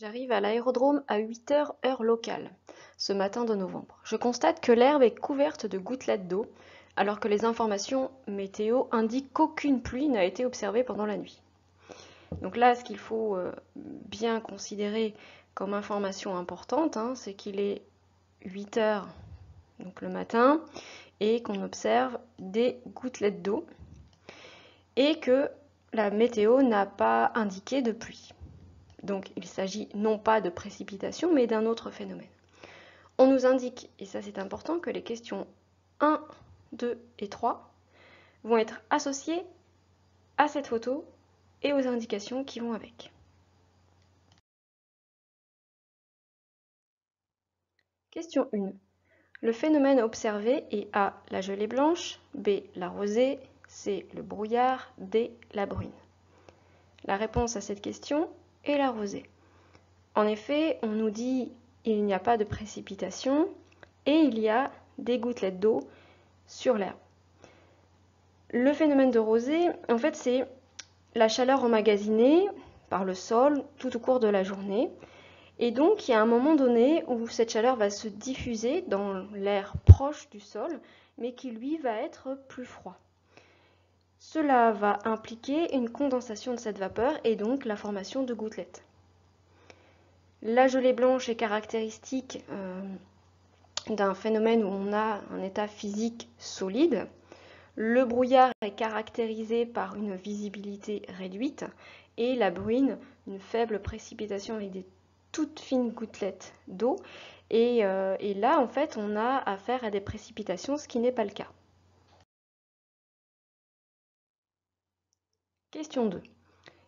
J'arrive à l'aérodrome à 8 heures heure locale, ce matin de novembre. Je constate que l'herbe est couverte de gouttelettes d'eau, alors que les informations météo indiquent qu'aucune pluie n'a été observée pendant la nuit. Donc là, ce qu'il faut bien considérer comme information importante, c'est qu'il est 8 heures donc le matin et qu'on observe des gouttelettes d'eau et que la météo n'a pas indiqué de pluie. Donc il s'agit non pas de précipitation, mais d'un autre phénomène. On nous indique, et ça c'est important, que les questions 1, 2 et 3 vont être associées à cette photo et aux indications qui vont avec. Question 1. Le phénomène observé est A. La gelée blanche, B. La rosée, C. Le brouillard, D. La bruine. La réponse à cette question est la rosée. En effet, on nous dit il n'y a pas de précipitation et il y a des gouttelettes d'eau sur l'herbe. Le phénomène de rosée, en fait, c'est la chaleur emmagasinée par le sol tout au cours de la journée. Et donc, il y a un moment donné où cette chaleur va se diffuser dans l'air proche du sol, mais qui, lui, va être plus froid. Cela va impliquer une condensation de cette vapeur et donc la formation de gouttelettes. La gelée blanche est caractéristique d'un phénomène où on a un état physique solide. Le brouillard est caractérisé par une visibilité réduite et la bruine, une faible précipitation avec des toutes fines gouttelettes d'eau. Et là, en fait, on a affaire à des précipitations, ce qui n'est pas le cas. Question 2.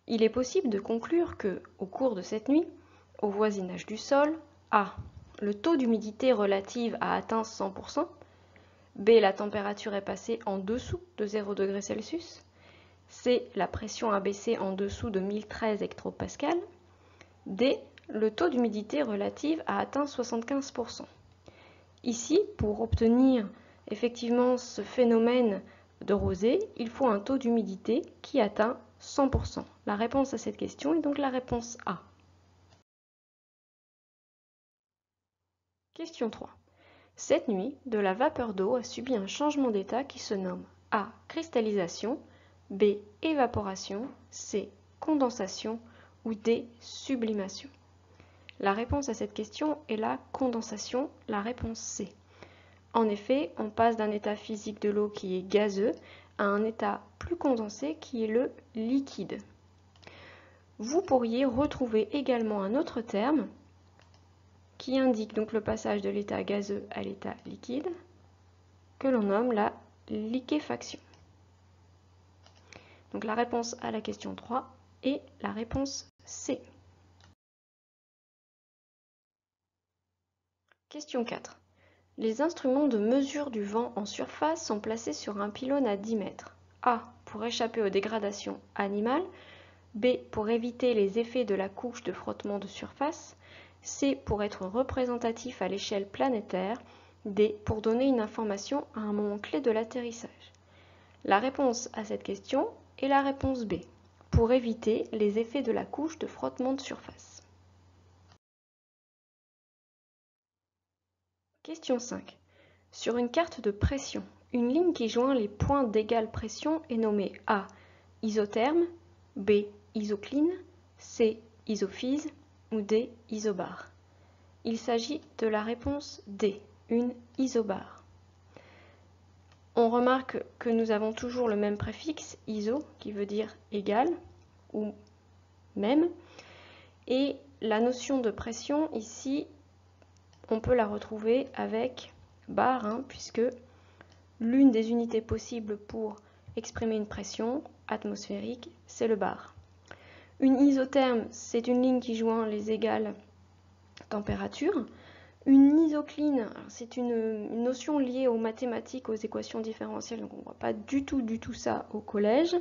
Il est possible de conclure que, au cours de cette nuit, au voisinage du sol, A. Le taux d'humidité relative a atteint 100%, B. La température est passée en dessous de 0 degré Celsius, C. La pression a baissé en dessous de 1013 hectopascales, D. Le taux d'humidité relative a atteint 75%. Ici, pour obtenir effectivement ce phénomène de rosée, il faut un taux d'humidité qui atteint 100%. La réponse à cette question est donc la réponse A. Question 3. Cette nuit, de la vapeur d'eau a subi un changement d'état qui se nomme A. Cristallisation, B. Évaporation, C. Condensation ou D. Sublimation. La réponse à cette question est la condensation, la réponse C. En effet, on passe d'un état physique de l'eau qui est gazeux à un état plus condensé qui est le liquide. Vous pourriez retrouver également un autre terme qui indique donc le passage de l'état gazeux à l'état liquide, que l'on nomme la liquéfaction. Donc la réponse à la question 3 est la réponse C. Question 4. Les instruments de mesure du vent en surface sont placés sur un pylône à 10 mètres. A. Pour échapper aux dégradations animales. B. Pour éviter les effets de la couche de frottement de surface. C. Pour être représentatif à l'échelle planétaire. D. Pour donner une information à un moment clé de l'atterrissage. La réponse à cette question est la réponse B. Pour éviter les effets de la couche de frottement de surface. Question 5. Sur une carte de pression, une ligne qui joint les points d'égale pression est nommée A. Isotherme, B. Isocline, C. Isophase ou D. Isobare. Il s'agit de la réponse D, une isobare. On remarque que nous avons toujours le même préfixe, iso, qui veut dire égal ou même. Et la notion de pression, ici, on peut la retrouver avec bar, puisque l'une des unités possibles pour exprimer une pression atmosphérique, c'est le bar. Une isotherme, c'est une ligne qui joint les égales températures. Une isocline, c'est une notion liée aux mathématiques, aux équations différentielles, donc on ne voit pas du tout ça au collège.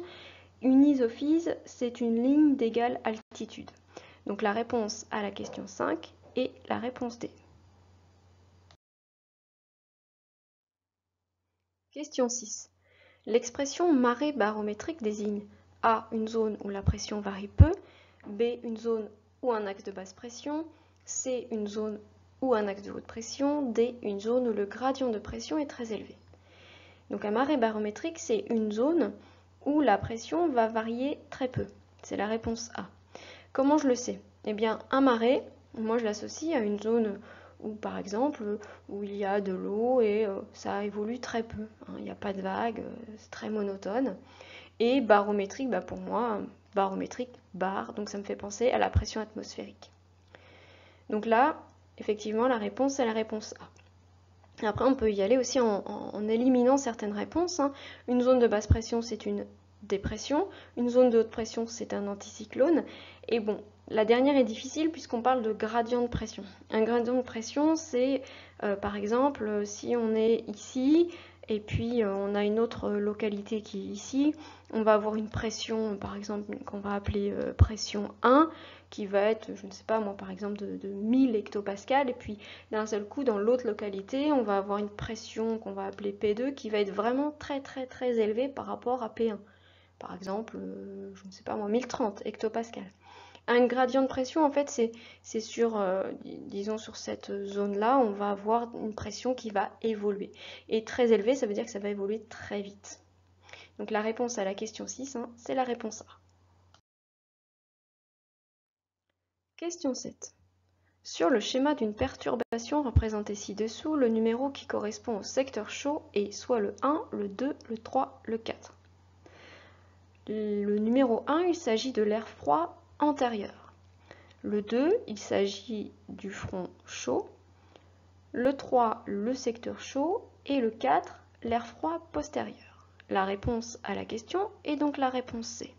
Une isophase, c'est une ligne d'égale altitude. Donc la réponse à la question 5 est la réponse D. Question 6. L'expression marée barométrique désigne A. Une zone où la pression varie peu, B. Une zone ou un axe de basse pression, C, une zone ou un axe de haute pression, D, une zone où le gradient de pression est très élevé. Donc un marais barométrique, c'est une zone où la pression va varier très peu. C'est la réponse A. Comment je le sais? Eh bien, un marais, moi je l'associe à une zone où, par exemple, où il y a de l'eau et ça évolue très peu. Il n'y a pas de vagues, c'est très monotone. Et barométrique, pour moi, barométrique, bar, donc ça me fait penser à la pression atmosphérique. Donc là, effectivement, la réponse, c'est la réponse A. Après, on peut y aller aussi en éliminant certaines réponses. Une zone de basse pression, c'est une dépression. Une zone de haute pression, c'est un anticyclone. Et bon, la dernière est difficile puisqu'on parle de gradient de pression. Un gradient de pression, c'est par exemple, si on est ici et puis on a une autre localité qui est ici, on va avoir une pression, par exemple, qu'on va appeler pression 1, qui va être, je ne sais pas moi, par exemple, de 1000 hectopascales, et puis d'un seul coup, dans l'autre localité, on va avoir une pression qu'on va appeler P2, qui va être vraiment très très très élevée par rapport à P1. Par exemple, je ne sais pas moi, 1030 hectopascales. Un gradient de pression, en fait, c'est sur, disons, sur cette zone-là, on va avoir une pression qui va évoluer. Et très élevée, ça veut dire que ça va évoluer très vite. Donc la réponse à la question 6, c'est la réponse A. Question 7. Sur le schéma d'une perturbation représenté ci-dessous, le numéro qui correspond au secteur chaud est soit le 1, le 2, le 3, le 4. Le numéro 1, il s'agit de l'air froid antérieur. Le 2, il s'agit du front chaud. Le 3, le secteur chaud. Et le 4, l'air froid postérieur. La réponse à la question est donc la réponse C.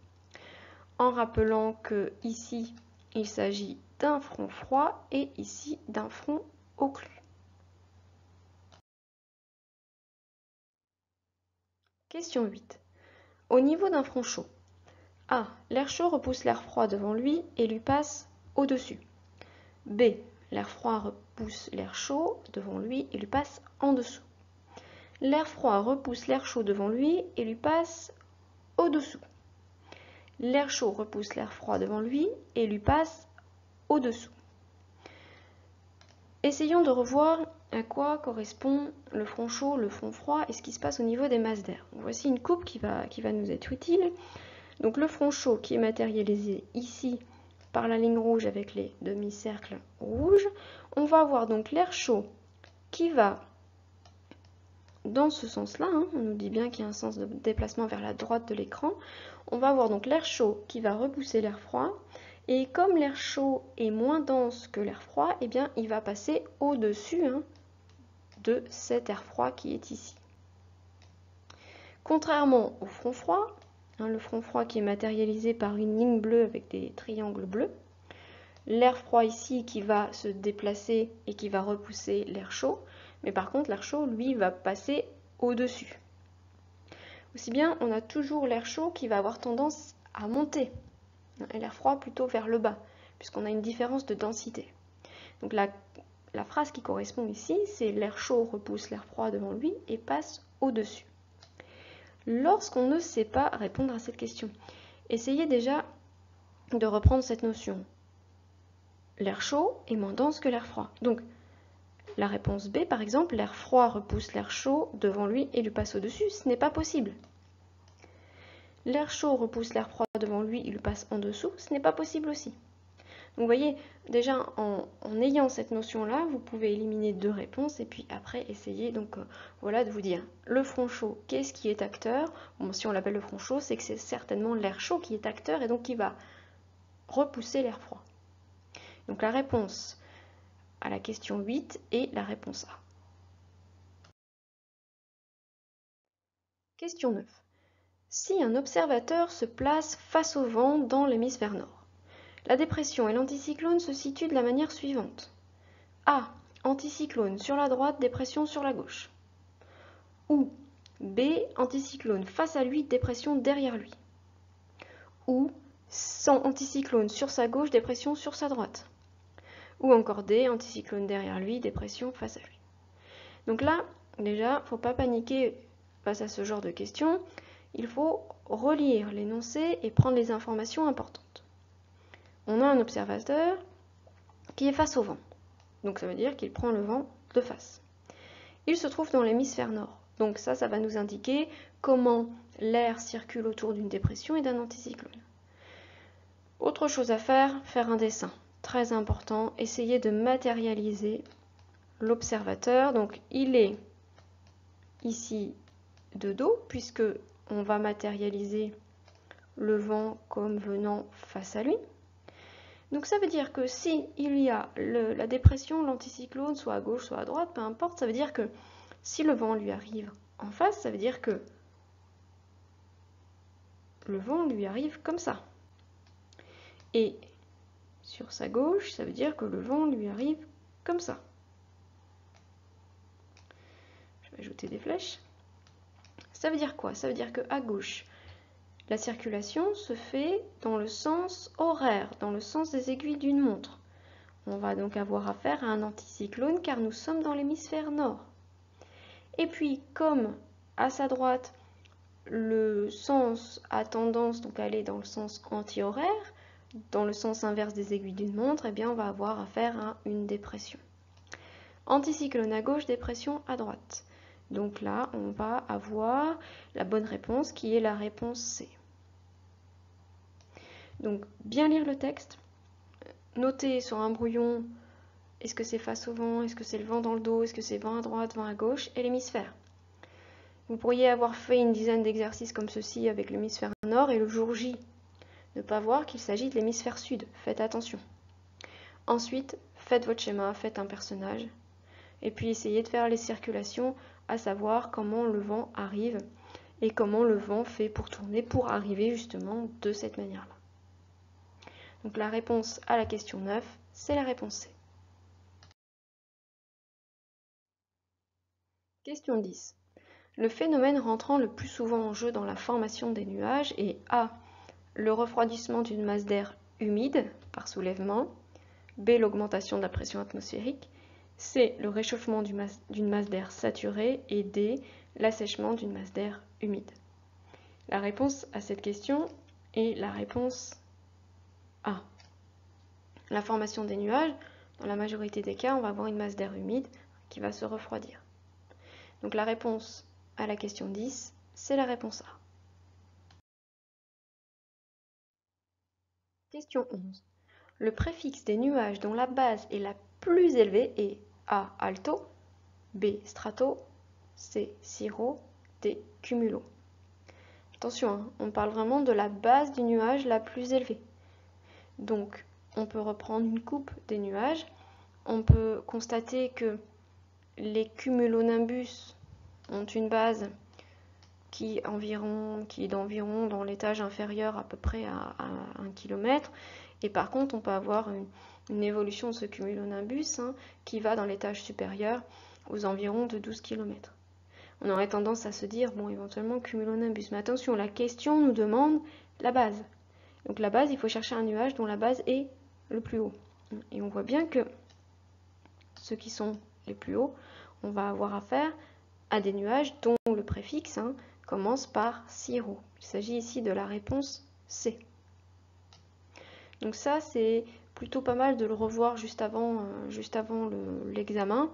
En rappelant que ici, il s'agit d'un front froid et ici d'un front occlus. Question 8. Au niveau d'un front chaud, A. L'air chaud repousse l'air froid devant lui et lui passe au-dessus. B. L'air froid repousse l'air chaud devant lui et lui passe en dessous. L'air froid repousse l'air chaud devant lui et lui passe au-dessous. L'air chaud repousse l'air froid devant lui et lui passe au-dessous. Essayons de revoir à quoi correspond le front chaud, le front froid et ce qui se passe au niveau des masses d'air. Voici une coupe qui va nous être utile. Donc le front chaud qui est matérialisé ici par la ligne rouge avec les demi-cercles rouges. On va avoir donc l'air chaud qui va dans ce sens-là. On nous dit bien qu'il y a un sens de déplacement vers la droite de l'écran. On va avoir donc l'air chaud qui va repousser l'air froid. Et comme l'air chaud est moins dense que l'air froid, eh bien, il va passer au-dessus de cet air froid qui est ici. Contrairement au front froid, le front froid qui est matérialisé par une ligne bleue avec des triangles bleus, l'air froid ici qui va se déplacer et qui va repousser l'air chaud, mais par contre l'air chaud, lui, va passer au-dessus. Aussi bien, on a toujours l'air chaud qui va avoir tendance à monter, et l'air froid plutôt vers le bas, puisqu'on a une différence de densité. Donc la phrase qui correspond ici, c'est l'air chaud repousse l'air froid devant lui et passe au-dessus. Lorsqu'on ne sait pas répondre à cette question, essayez déjà de reprendre cette notion. L'air chaud est moins dense que l'air froid. Donc, la réponse B, par exemple, l'air froid repousse l'air chaud devant lui et lui passe au-dessus, ce n'est pas possible. L'air chaud repousse l'air froid devant lui et lui passe en dessous, ce n'est pas possible aussi. Donc vous voyez, déjà en ayant cette notion-là, vous pouvez éliminer deux réponses et puis après essayer donc voilà de vous dire le front chaud, qu'est-ce qui est acteur? Bon, si on l'appelle le front chaud, c'est que c'est certainement l'air chaud qui est acteur et donc qui va repousser l'air froid. Donc la réponse à la question 8 est la réponse A. Question 9. Si un observateur se place face au vent dans l'hémisphère nord, la dépression et l'anticyclone se situent de la manière suivante. A. Anticyclone sur la droite, dépression sur la gauche. Ou B. Anticyclone face à lui, dépression derrière lui. Ou sans anticyclone sur sa gauche, dépression sur sa droite. Ou encore D. Anticyclone derrière lui, dépression face à lui. Donc là, déjà, il ne faut pas paniquer face à ce genre de questions. Il faut relire l'énoncé et prendre les informations importantes. on a un observateur qui est face au vent. Donc ça veut dire qu'il prend le vent de face. Il se trouve dans l'hémisphère nord. Donc ça va nous indiquer comment l'air circule autour d'une dépression et d'un anticyclone. Autre chose à faire un dessin. Très important, essayer de matérialiser l'observateur. Donc il est ici de dos, puisque on va matérialiser le vent comme venant face à lui. Donc ça veut dire que si il y a la dépression, l'anticyclone, soit à gauche, soit à droite, peu importe, ça veut dire que si le vent lui arrive en face, ça veut dire que le vent lui arrive comme ça. Et sur sa gauche, ça veut dire que le vent lui arrive comme ça. Je vais ajouter des flèches. Ça veut dire quoi? Ça veut dire qu'à gauche, la circulation se fait dans le sens horaire, dans le sens des aiguilles d'une montre. On va donc avoir affaire à un anticyclone car nous sommes dans l'hémisphère nord. Et puis, comme à sa droite, le sens a tendance donc à aller dans le sens anti-horaire, dans le sens inverse des aiguilles d'une montre, eh bien on va avoir affaire à une dépression. Anticyclone à gauche, dépression à droite. Donc là, on va avoir la bonne réponse qui est la réponse C. Donc, bien lire le texte, noter sur un brouillon, est-ce que c'est face au vent, est-ce que c'est le vent dans le dos, est-ce que c'est vent à droite, vent à gauche, et l'hémisphère. Vous pourriez avoir fait une dizaine d'exercices comme ceci avec l'hémisphère nord et le jour J, ne pas voir qu'il s'agit de l'hémisphère sud, faites attention. Ensuite, faites votre schéma, faites un personnage, et puis essayez de faire les circulations, à savoir comment le vent arrive et comment le vent fait pour tourner, pour arriver justement de cette manière-là. Donc la réponse à la question 9, c'est la réponse C. Question 10. Le phénomène rentrant le plus souvent en jeu dans la formation des nuages est A. Le refroidissement d'une masse d'air humide par soulèvement, B. L'augmentation de la pression atmosphérique, C. Le réchauffement d'une masse d'air saturée et D. L'assèchement d'une masse d'air humide. La réponse à cette question est la réponse A. La formation des nuages, dans la majorité des cas, on va avoir une masse d'air humide qui va se refroidir. Donc la réponse à la question 10, c'est la réponse A. Question 11. Le préfixe des nuages dont la base est la plus élevée est A. Alto, B. Strato, C. Cirro, D. Cumulo. Attention, hein, on parle vraiment de la base du nuage la plus élevée. Donc, on peut reprendre une coupe des nuages. On peut constater que les cumulonimbus ont une base qui est d'environ dans l'étage inférieur à peu près à 1 km. Et par contre, on peut avoir une évolution de ce cumulonimbus qui va dans l'étage supérieur aux environs de 12 km. On aurait tendance à se dire, bon, éventuellement cumulonimbus. Mais attention, la question nous demande la base. Donc la base, il faut chercher un nuage dont la base est le plus haut. Et on voit bien que ceux qui sont les plus hauts, on va avoir affaire à des nuages dont le préfixe commence par Cirro. Il s'agit ici de la réponse C. Donc ça, c'est plutôt pas mal de le revoir juste avant l'examen.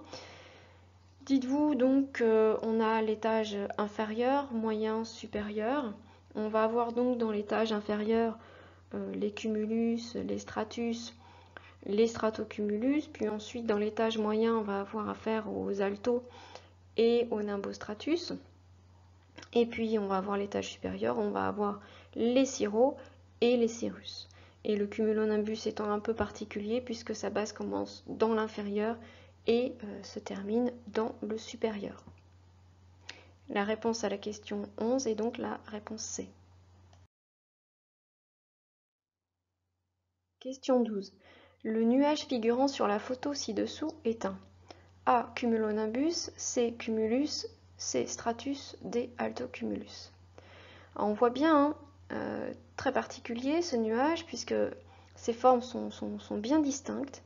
Dites-vous donc qu'on a l'étage inférieur, moyen, supérieur. On va avoir donc dans l'étage inférieur les cumulus, les stratus, les stratocumulus, puis ensuite dans l'étage moyen, on va avoir affaire aux altos et aux nimbostratus. Et puis on va avoir l'étage supérieur, on va avoir les cirros et les cirrus. Et le cumulonimbus étant un peu particulier puisque sa base commence dans l'inférieur et se termine dans le supérieur. La réponse à la question 11 est donc la réponse C. Question 12. Le nuage figurant sur la photo ci-dessous est un A. Cumulonimbus, C. Cumulus, C. Stratus, D. Altocumulus. Alors on voit bien, très particulier ce nuage puisque ses formes sont bien distinctes.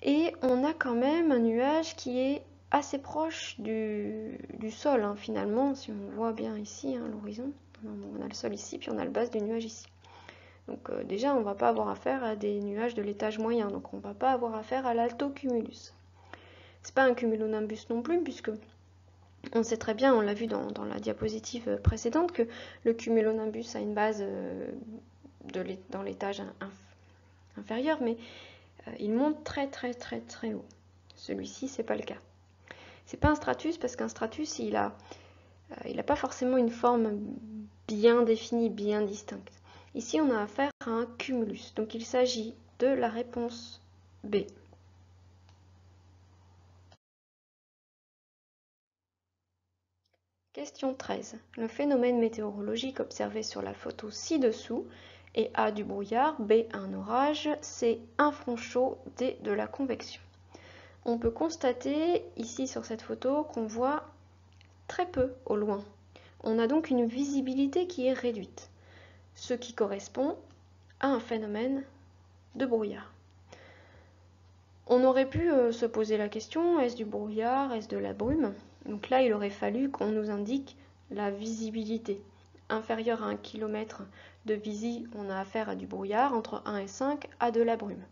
Et on a quand même un nuage qui est assez proche du sol, finalement, si on voit bien ici, l'horizon. On a le sol ici, puis on a le base du nuage ici. Donc déjà, on ne va pas avoir affaire à des nuages de l'étage moyen, donc on ne va pas avoir affaire à l'altocumulus. C'est pas un cumulonimbus non plus, puisque on sait très bien, on l'a vu dans la diapositive précédente, que le cumulonimbus a une base dans l'étage inférieur, mais il monte très haut. Celui-ci, c'est pas le cas. C'est pas un stratus, parce qu'un stratus, il a pas forcément une forme bien définie, bien distincte. Ici, on a affaire à un cumulus, donc il s'agit de la réponse B. Question 13. Le phénomène météorologique observé sur la photo ci-dessous est A du brouillard, B un orage, C un front chaud, D de la convection. On peut constater ici sur cette photo qu'on voit très peu au loin. On a donc une visibilité qui est réduite, ce qui correspond à un phénomène de brouillard. On aurait pu se poser la question, est-ce du brouillard, est-ce de la brume? Donc là, il aurait fallu qu'on nous indique la visibilité. Inférieure à 1 km de visi, on a affaire à du brouillard, entre 1 et 5 à de la brume.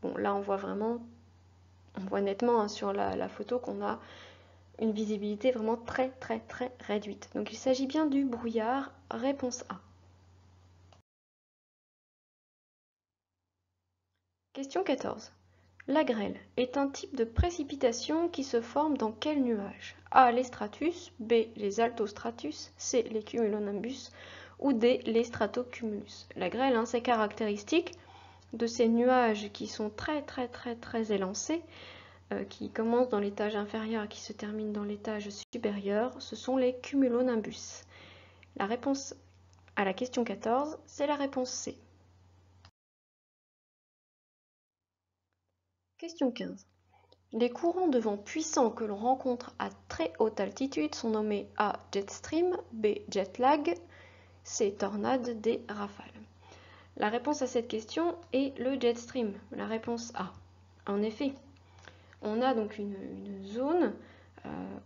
Bon, là, on voit nettement sur la photo qu'on a une visibilité vraiment très réduite. Donc il s'agit bien du brouillard, réponse A. Question 14. La grêle est un type de précipitation qui se forme dans quel nuage? A. Les stratus, B. Les altostratus, C. Les cumulonimbus ou D. Les stratocumulus. La grêle, c'est caractéristique de ces nuages qui sont très élancés, qui commencent dans l'étage inférieur et qui se terminent dans l'étage supérieur. Ce sont les cumulonimbus. La réponse à la question 14, c'est la réponse C. Question 15. Les courants de vent puissants que l'on rencontre à très haute altitude sont nommés A. Jet stream, B. Jet lag, C. Tornade, D. Rafale. La réponse à cette question est le jet stream, la réponse A. En effet, on a donc une zone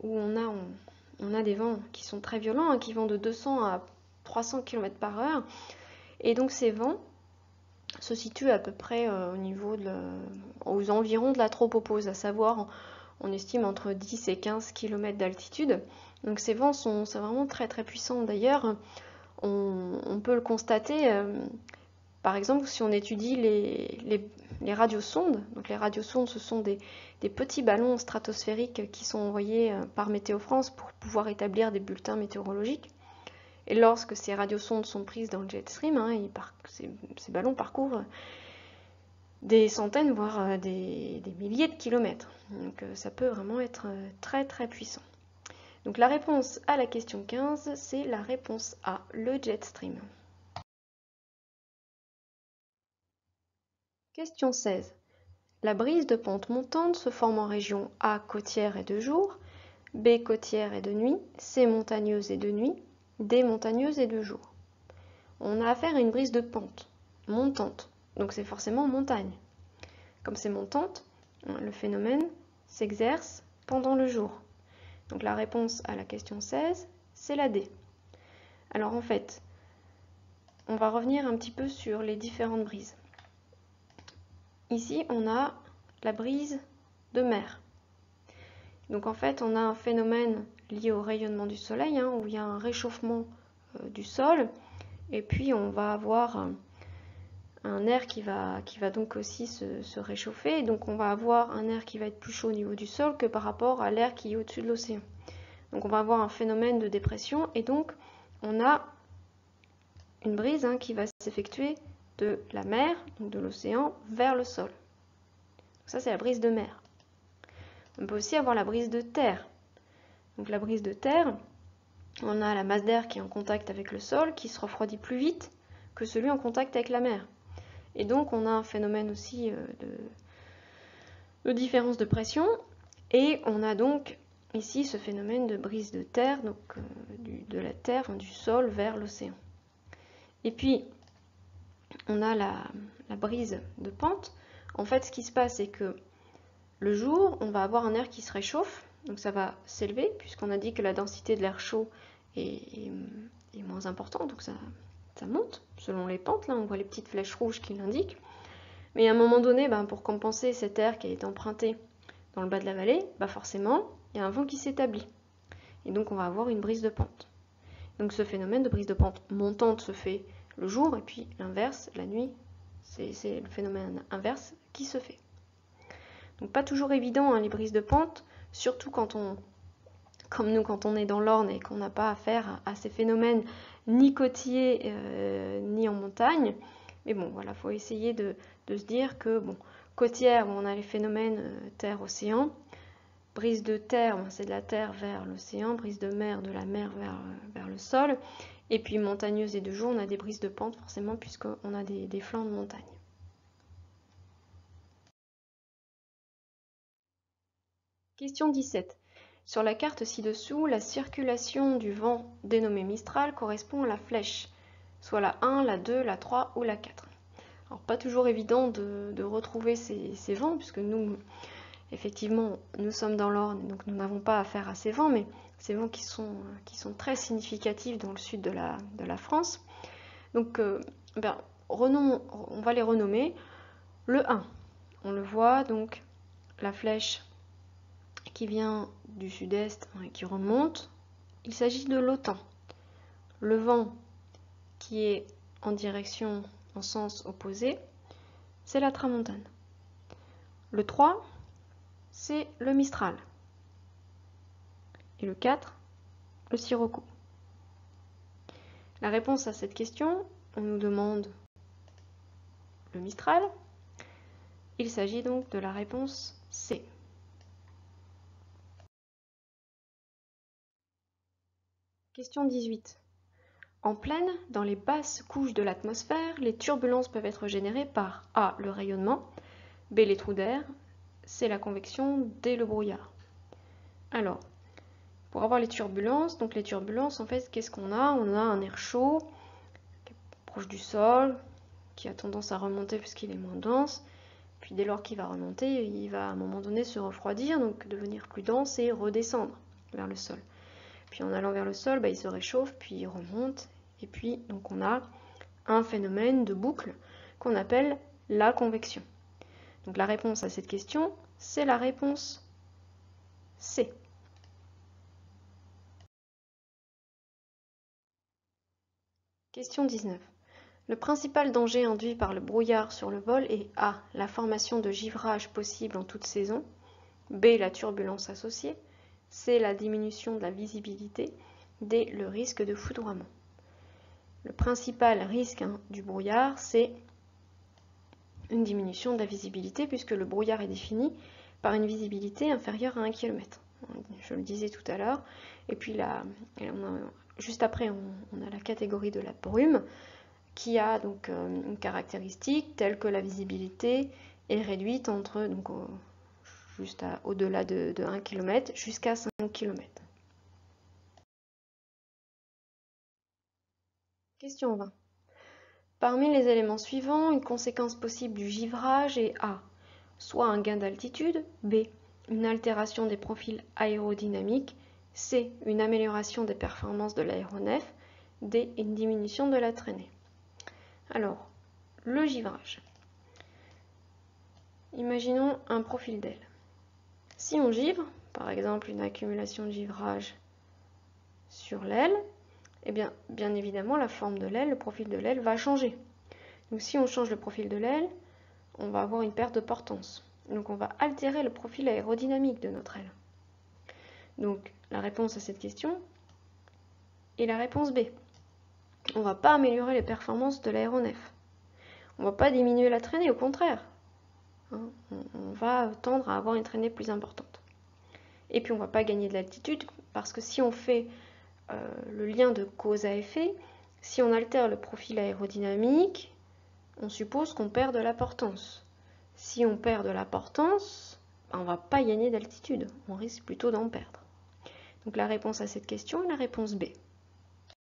où on a des vents qui sont très violents, qui vont de 200 à 300 km/h. Et donc ces vents se situent à peu près aux environs de la tropopause, à savoir, on estime entre 10 et 15 km d'altitude. Donc ces vents sont vraiment très puissants. D'ailleurs, on peut le constater, par exemple, si on étudie les radiosondes. Donc les radiosondes, ce sont des petits ballons stratosphériques qui sont envoyés par Météo France pour pouvoir établir des bulletins météorologiques. Et lorsque ces radiosondes sont prises dans le jet stream, ces ballons parcourent des centaines, voire des milliers de kilomètres. Donc ça peut vraiment être très puissant. Donc la réponse à la question 15, c'est la réponse A, le jet stream. Question 16. La brise de pente montante se forme en région A, côtière et de jour, B, côtière et de nuit, C, montagneuse et de nuit, D, montagneuse et de jour. On a affaire à une brise de pente montante, donc c'est forcément montagne. Comme c'est montante, le phénomène s'exerce pendant le jour. Donc la réponse à la question 16, c'est la D. Alors en fait, on va revenir un petit peu sur les différentes brises. Ici, on a la brise de mer. Donc en fait, on a un phénomène lié au rayonnement du soleil, où il y a un réchauffement du sol, et puis on va avoir un air qui va donc aussi se réchauffer, et donc on va avoir un air qui va être plus chaud au niveau du sol que par rapport à l'air qui est au-dessus de l'océan. Donc on va avoir un phénomène de dépression, et donc on a une brise qui va s'effectuer de la mer, donc de l'océan, vers le sol. Donc ça, c'est la brise de mer. On peut aussi avoir la brise de terre. Donc la brise de terre, on a la masse d'air qui est en contact avec le sol, qui se refroidit plus vite que celui en contact avec la mer. Et donc on a un phénomène aussi de différence de pression, et on a donc ici ce phénomène de brise de terre, donc de la terre, du sol vers l'océan. Et puis on a la brise de pente. En fait, ce qui se passe, c'est que le jour, on va avoir un air qui se réchauffe, donc ça va s'élever, puisqu'on a dit que la densité de l'air chaud est moins importante, donc ça ça monte, selon les pentes, là on voit les petites flèches rouges qui l'indiquent. Mais à un moment donné, pour compenser cet air qui est emprunté dans le bas de la vallée, forcément, il y a un vent qui s'établit. Et donc on va avoir une brise de pente. Donc ce phénomène de brise de pente montante se fait le jour, et puis l'inverse, la nuit, c'est le phénomène inverse qui se fait. Donc pas toujours évident les brises de pente, surtout comme nous quand on est dans l'Orne et qu'on n'a pas affaire à ces phénomènes ni côtiers ni en montagne. Mais bon, voilà, il faut essayer de se dire que, côtière, on a les phénomènes terre-océan. Brise de terre, c'est de la terre vers l'océan. Brise de mer, de la mer vers le sol. Et puis montagneuse et de jour, on a des brises de pente, forcément, puisqu'on a des flancs de montagne. Question 17. Sur la carte ci-dessous, la circulation du vent dénommé Mistral correspond à la flèche, soit la 1, la 2, la 3 ou la 4. Alors pas toujours évident de retrouver ces vents, puisque nous, effectivement, nous sommes dans l'Orne, donc nous n'avons pas affaire à ces vents, mais ces vents qui sont très significatifs dans le sud de la France. Donc, on va les renommer. Le 1, on le voit, donc la flèche qui vient du sud-est et qui remonte, il s'agit de l'OTAN. Le vent qui est en direction, en sens opposé, c'est la tramontane. Le 3, c'est le Mistral. Et le 4, le Sirocco. La réponse à cette question, on nous demande le Mistral. Il s'agit donc de la réponse C. Question 18. En pleine, dans les basses couches de l'atmosphère, les turbulences peuvent être générées par A. le rayonnement, B. les trous d'air, C. la convection, D. le brouillard. Alors, pour avoir les turbulences, en fait, qu'est-ce qu'on a? On a un air chaud, proche du sol, qui a tendance à remonter puisqu'il est moins dense. Puis dès lors qu'il va remonter, il va à un moment donné se refroidir, donc devenir plus dense et redescendre vers le sol. Puis en allant vers le sol, il se réchauffe, puis il remonte. Et puis, donc on a un phénomène de boucle qu'on appelle la convection. Donc la réponse à cette question, c'est la réponse C. Question 19. Le principal danger induit par le brouillard sur le vol est A. la formation de givrage possible en toute saison, B. la turbulence associée, C. la diminution de la visibilité, D. le risque de foudroiement. Le principal risque du brouillard, c'est une diminution de la visibilité, puisque le brouillard est défini par une visibilité inférieure à 1 km. Je le disais tout à l'heure. Et puis là, juste après, on a la catégorie de la brume, qui a donc une caractéristique telle que la visibilité est réduite juste au-delà de 1 km jusqu'à 5 km. Question 20. Parmi les éléments suivants, une conséquence possible du givrage est A. Soit un gain d'altitude, B. une altération des profils aérodynamiques, C. une amélioration des performances de l'aéronef, D. une diminution de la traînée. Alors, le givrage. Imaginons un profil d'aile. Si on givre, par exemple une accumulation de givrage sur l'aile, eh bien évidemment, la forme de l'aile, le profil de l'aile va changer. Donc si on change le profil de l'aile, on va avoir une perte de portance. Donc on va altérer le profil aérodynamique de notre aile. Donc la réponse à cette question est la réponse B. On ne va pas améliorer les performances de l'aéronef. On ne va pas diminuer la traînée, au contraire. On va tendre à avoir une traînée plus importante. Et puis on ne va pas gagner de l'altitude, parce que si on fait le lien de cause à effet, si on altère le profil aérodynamique, on suppose qu'on perd de la portance. Si on perd de la portance, on ne va pas gagner d'altitude, on risque plutôt d'en perdre. Donc la réponse à cette question est la réponse B.